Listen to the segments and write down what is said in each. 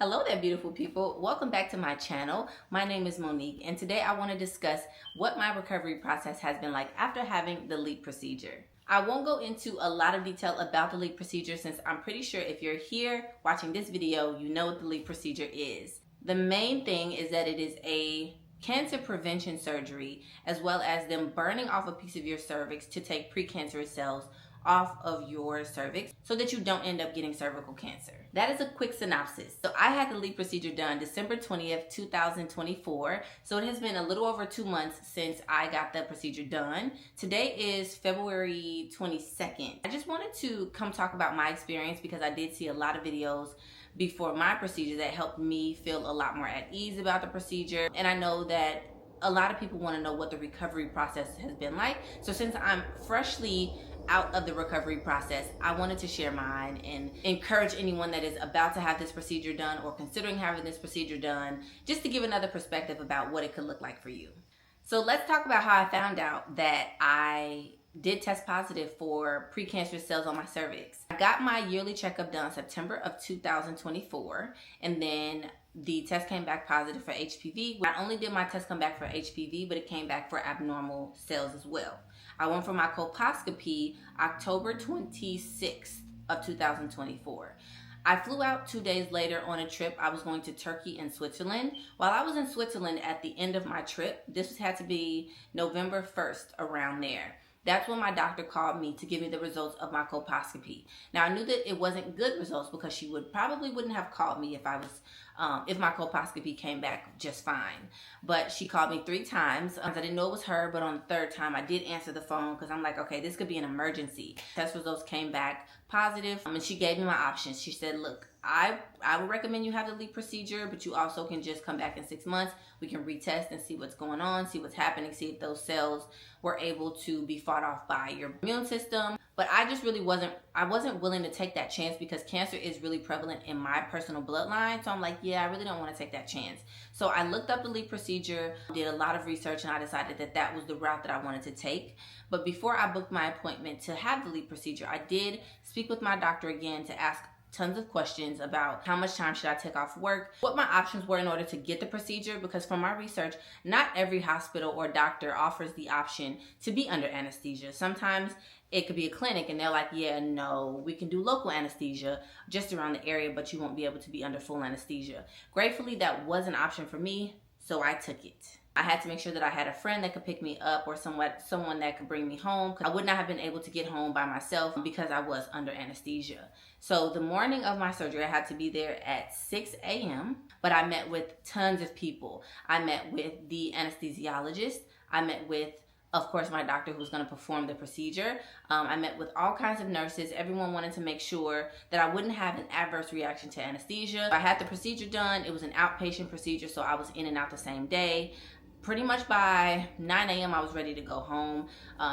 Hello there, beautiful people. Welcome back to my channel. My name is Monique, and today I want to discuss what my recovery process has been like after having the LEEP procedure. I won't go into a lot of detail about the LEEP procedure since I'm pretty sure if you're here watching this video, you know what the LEEP procedure is. The main thing is that it is a cancer prevention surgery, as well as them burning off a piece of your cervix to take precancerous cells off of your cervix so that you don't end up getting cervical cancer. That is a quick synopsis. So I had the LEEP procedure done December 20th, 2024. So it has been a little over 2 months since I got the procedure done. Today is February 22nd. I just wanted to come talk about my experience because I did see a lot of videos before my procedure that helped me feel a lot more at ease about the procedure. And I know that a lot of people want to know what the recovery process has been like. So since I'm freshly out of the recovery process, I wanted to share mine and encourage anyone that is about to have this procedure done or considering having this procedure done, just to give another perspective about what it could look like for you. So let's talk about how I found out that I did test positive for precancerous cells on my cervix. I got my yearly checkup done September of 2024, and then the test came back positive for HPV. Not only did my test come back for HPV, but it came back for abnormal cells as well. I went for my colposcopy October 26th of 2024. I flew out 2 days later on a trip. I was going to Turkey and Switzerland. While I was in Switzerland at the end of my trip, this had to be November 1st, around there. That's when my doctor called me to give me the results of my colposcopy. Now, I knew that it wasn't good results because she wouldn't have called me if my colposcopy came back just fine. But she called me 3 times. I didn't know it was her, but on the 3rd time, I did answer the phone because I'm like, okay, this could be an emergency. Test results came back positive, and she gave me my options. She said, look, I would recommend you have the LEEP procedure, but you also can just come back in 6 months. We can retest and see what's going on, see what's happening, see if those cells were able to be fought off by your immune system. But I just really wasn't willing to take that chance because cancer is really prevalent in my personal bloodline. So I'm like, yeah, I really don't want to take that chance. So I looked up the LEEP procedure, did a lot of research, and I decided that that was the route that I wanted to take. But before I booked my appointment to have the LEEP procedure, I did speak with my doctor again to ask tons of questions about how much time should I take off work, what my options were in order to get the procedure, because from my research, not every hospital or doctor offers the option to be under anesthesia. Sometimes it could be a clinic and they're like, yeah, no, we can do local anesthesia just around the area, but you won't be able to be under full anesthesia. Gratefully, that was an option for me, so I took it. I had to make sure that I had a friend that could pick me up or someone that could bring me home. I would not have been able to get home by myself because I was under anesthesia. So the morning of my surgery, I had to be there at 6 a.m., but I met with tons of people. I met with the anesthesiologist. I met with, of course, my doctor who's going to perform the procedure. I met with all kinds of nurses. Everyone wanted to make sure that I wouldn't have an adverse reaction to anesthesia. I had the procedure done. It was an outpatient procedure, so I was in and out the same day. Pretty much by 9 a.m. I was ready to go home.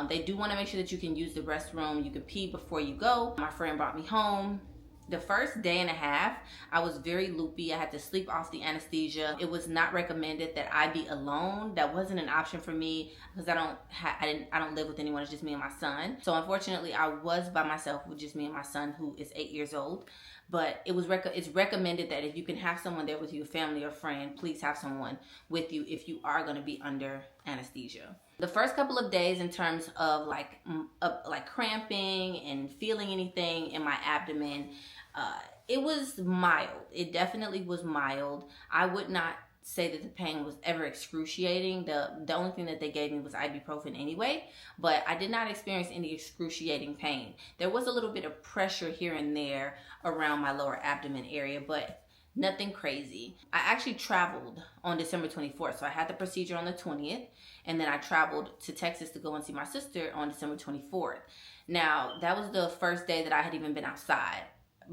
They do want to make sure that you can use the restroom. You can pee before you go. My friend brought me home. The first day and a half, I was very loopy. I had to sleep off the anesthesia. It was not recommended that I be alone. That wasn't an option for me because I don't live with anyone. It's just me and my son. So unfortunately, I was by myself with just me and my son, who is 8 years old. But it's recommended that if you can have someone there with you, family or friend, please have someone with you if you are going to be under anesthesia. The first couple of days, in terms of like cramping and feeling anything in my abdomen, it was mild. It definitely was mild. I would not say that the pain was ever excruciating. The only thing that they gave me was ibuprofen anyway, but I did not experience any excruciating pain. There was a little bit of pressure here and there around my lower abdomen area, but nothing crazy. I actually traveled on December 24th, so I had the procedure on the 20th, and then I traveled to Texas to go and see my sister on December 24th. Now, that was the first day that I had even been outside.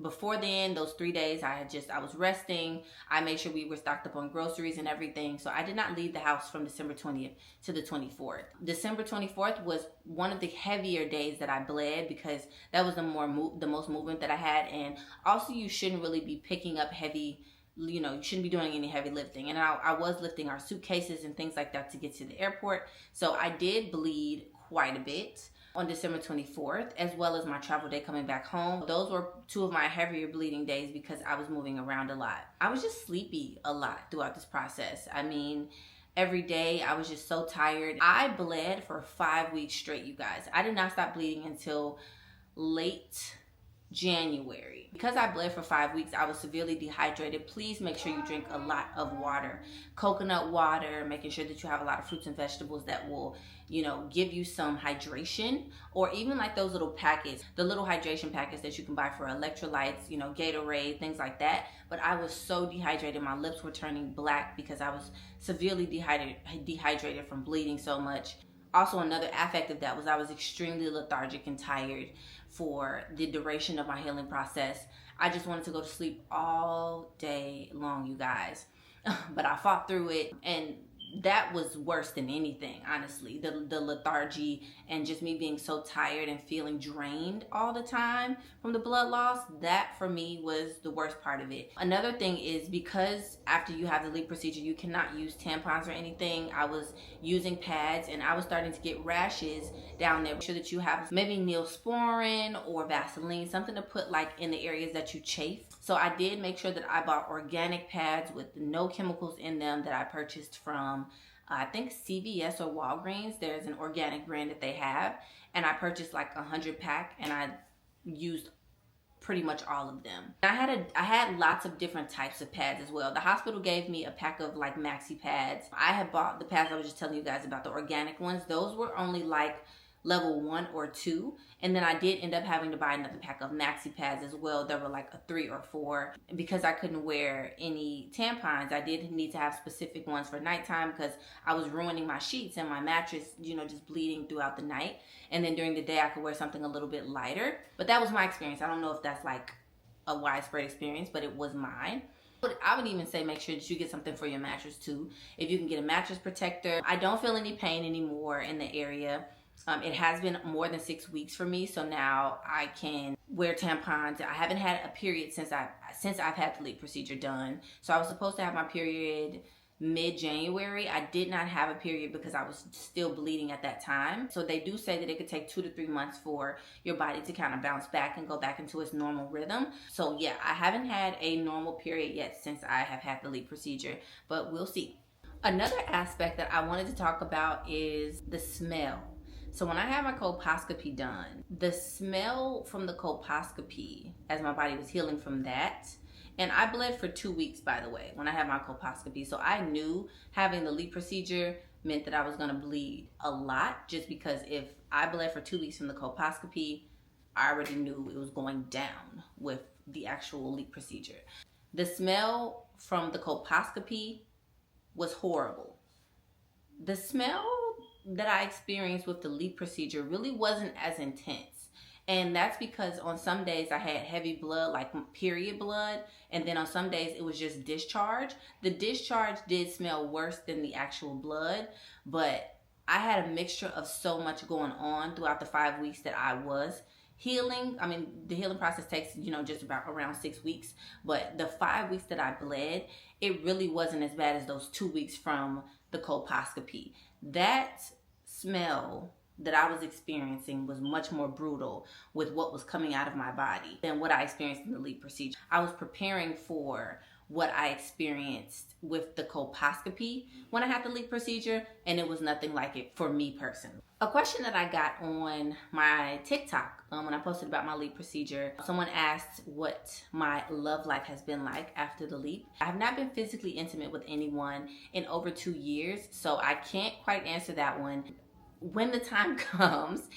Before then, those 3 days, I was resting. I made sure we were stocked up on groceries and everything. So I did not leave the house from December 20th to the 24th. December 24th was one of the heavier days that I bled because that was the most movement that I had. And also, you shouldn't really be picking up heavy, you shouldn't be doing any heavy lifting. And I was lifting our suitcases and things like that to get to the airport. So I did bleed quite a bit. on December 24th, as well as my travel day coming back home. Those were two of my heavier bleeding days because I was moving around a lot. I was just sleepy a lot throughout this process. I mean, every day I was just so tired. I bled for 5 weeks straight, you guys. I did not stop bleeding until late January. Because I bled for 5 weeks, I was severely dehydrated. Please make sure you drink a lot of water. Coconut water, making sure that you have a lot of fruits and vegetables that will, give you some hydration, or even like those little packets, the little hydration packets that you can buy for electrolytes, Gatorade, things like that. But I was so dehydrated. My lips were turning black because I was severely dehydrated from bleeding so much. Also, another aspect of that was I was extremely lethargic and tired for the duration of my healing process. I just wanted to go to sleep all day long, you guys. But I fought through it, and that was worse than anything, honestly. The lethargy and just me being so tired and feeling drained all the time from the blood loss, that for me was the worst part of it. Another thing is, because after you have the LEEP procedure, you cannot use tampons or anything. I was using pads and I was starting to get rashes down there. Make sure that you have maybe Neosporin or Vaseline, something to put like in the areas that you chafe. So I did make sure that I bought organic pads with no chemicals in them that I purchased from, I think CVS or Walgreens. There's an organic brand that they have. And I purchased like 100 pack and I used pretty much all of them. I had lots of different types of pads as well. The hospital gave me a pack of like maxi pads. I had bought the pads I was just telling you guys about, the organic ones. Those were only like level 1 or 2, and then I did end up having to buy another pack of maxi pads as well. There were like a 3 or 4. Because I couldn't wear any tampons, I did need to have specific ones for nighttime because I was ruining my sheets and my mattress, just bleeding throughout the night. And then during the day I could wear something a little bit lighter. But that was my experience. I don't know if that's like a widespread experience, but it was mine. But I would even say make sure that you get something for your mattress too. If you can get a mattress protector. I don't feel any pain anymore in the area. It has been more than 6 weeks for me, so now I can wear tampons. I haven't had a period since I've had the LEEP procedure done. So I was supposed to have my period mid-January. I did not have a period because I was still bleeding at that time. So they do say that it could take 2 to 3 months for your body to kind of bounce back and go back into its normal rhythm. So yeah, I haven't had a normal period yet since I have had the LEEP procedure, but we'll see. Another aspect that I wanted to talk about is the smell. So when I had my colposcopy done, the smell from the colposcopy, as my body was healing from that, and I bled for 2 weeks, by the way, when I had my colposcopy. So I knew having the LEEP procedure meant that I was going to bleed a lot, just because if I bled for 2 weeks from the colposcopy, I already knew it was going down with the actual LEEP procedure. The smell from the colposcopy was horrible. The smell that I experienced with the LEEP procedure really wasn't as intense. And that's because on some days I had heavy blood, like period blood, and then on some days it was just discharge. The discharge did smell worse than the actual blood, but I had a mixture of so much going on throughout the 5 weeks that I was healing. I mean, the healing process takes, just about around 6 weeks, but the 5 weeks that I bled, it really wasn't as bad as those 2 weeks from the colposcopy. That smell that I was experiencing was much more brutal with what was coming out of my body than what I experienced in the LEEP procedure. I was preparing for what I experienced with the colposcopy when I had the LEEP procedure, and it was nothing like it for me personally. A question that I got on my TikTok when I posted about my LEEP procedure, someone asked what my love life has been like after the LEEP. I have not been physically intimate with anyone in over 2 years, so I can't quite answer that one. When the time comes,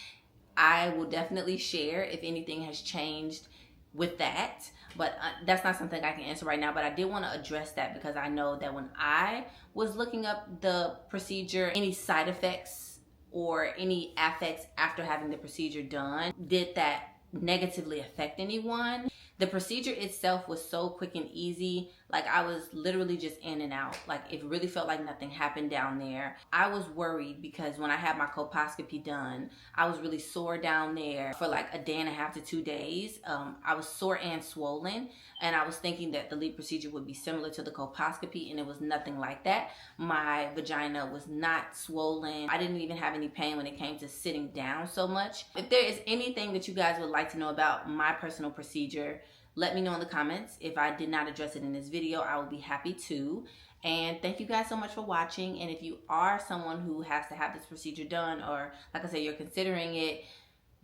I will definitely share if anything has changed with that, but that's not something I can answer right now. But I did want to address that because I know that when I was looking up the procedure, any side effects or any affects after having the procedure done, did that negatively affect anyone? The procedure itself was so quick and easy. Like, I was literally just in and out. Like, it really felt like nothing happened down there. I was worried because when I had my colposcopy done, I was really sore down there for like a day and a half to 2 days. I was sore and swollen, and I was thinking that the LEEP procedure would be similar to the colposcopy, and it was nothing like that. My vagina was not swollen. I didn't even have any pain when it came to sitting down so much. If there is anything that you guys would like to know about my personal procedure, let me know in the comments. If I did not address it in this video, I will be happy to. And thank you guys so much for watching. And if you are someone who has to have this procedure done, or like I said, you're considering it,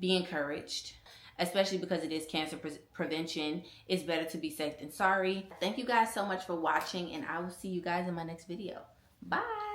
be encouraged, especially because it is cancer prevention. It's better to be safe than sorry. Thank you guys so much for watching, and I will see you guys in my next video. Bye.